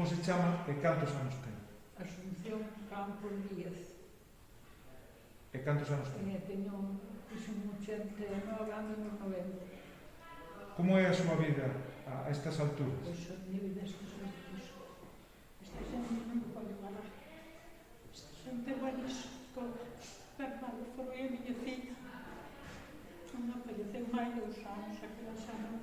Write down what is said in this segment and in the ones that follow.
se chama e cantos anos ten? Asunción Campos Díaz. E cantos anos ten? Teño 89 anos nos 90. Como é a súa vida a estas alturas? Pois a minha vida estas alturas. Esta xente non me pode parar. Esta xente é buenísima. Bernardo foi a miña filha. Non falleceu máis 2 anos, aquela xa non.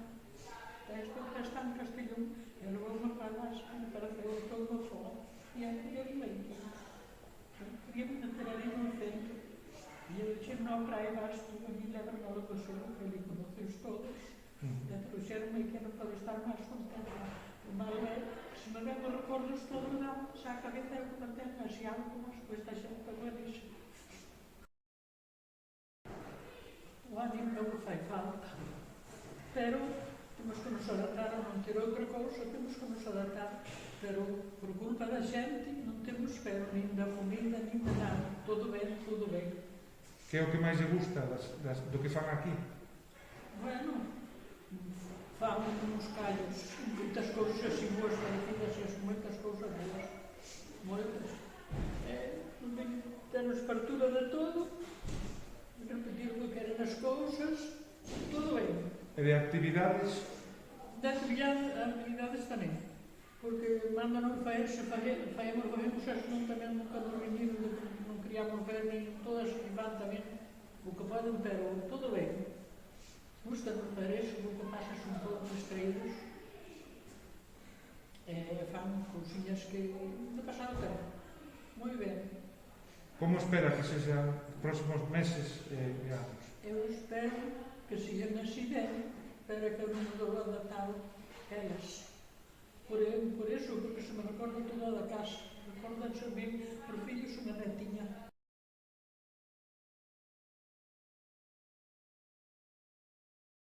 Despois está en Castellón, e levou-me para lá, para fazer todo o fora. E eu leite. Queria-me meter ali no centro. E eu dixen, non, para aí vas tú, a mí leva-me ao do sul, que ali conoces todos. E trouxeron-me que non pode estar máis contenta. O mal é, se me ven os recordos todo dá, xa a cabeza eu que mantén así algo, mas pois esta xente buenísima. O ánimo non me fai falta. Pero temos que nos adaptar a non ter outra cousa, temos que nos adaptar. Pero por culpa da xente non temos pero nin da comida, nin de nada. Todo ben, todo ben. Que é o que máis lle gusta do que fan aquí? Bueno, fan uns callos, moitas cousas así boas parecidas e moitas cousas boas. Moitas. Temos partura de todo, repetir o que queren as cousas, todo ben. E de actividades? De actividades tamén. Porque mandanos faer, se faemos as non tamén nunca nos vinieron, non queríamos ver nin todas que van tamén o que poden, pero todo ben. Gusta-nos ver eso, porque pasas un pouco distraídos. Fan cousiñas que de pasar o tempo. Moi ben. Como espera que sexan os próximos meses e anos? Eu espero que sigan así ben, pero que eu non me dou adaptado a elas. Por eso, porque se me recorda toda a casa. Recordanse a mí, por fillos, unha netinha.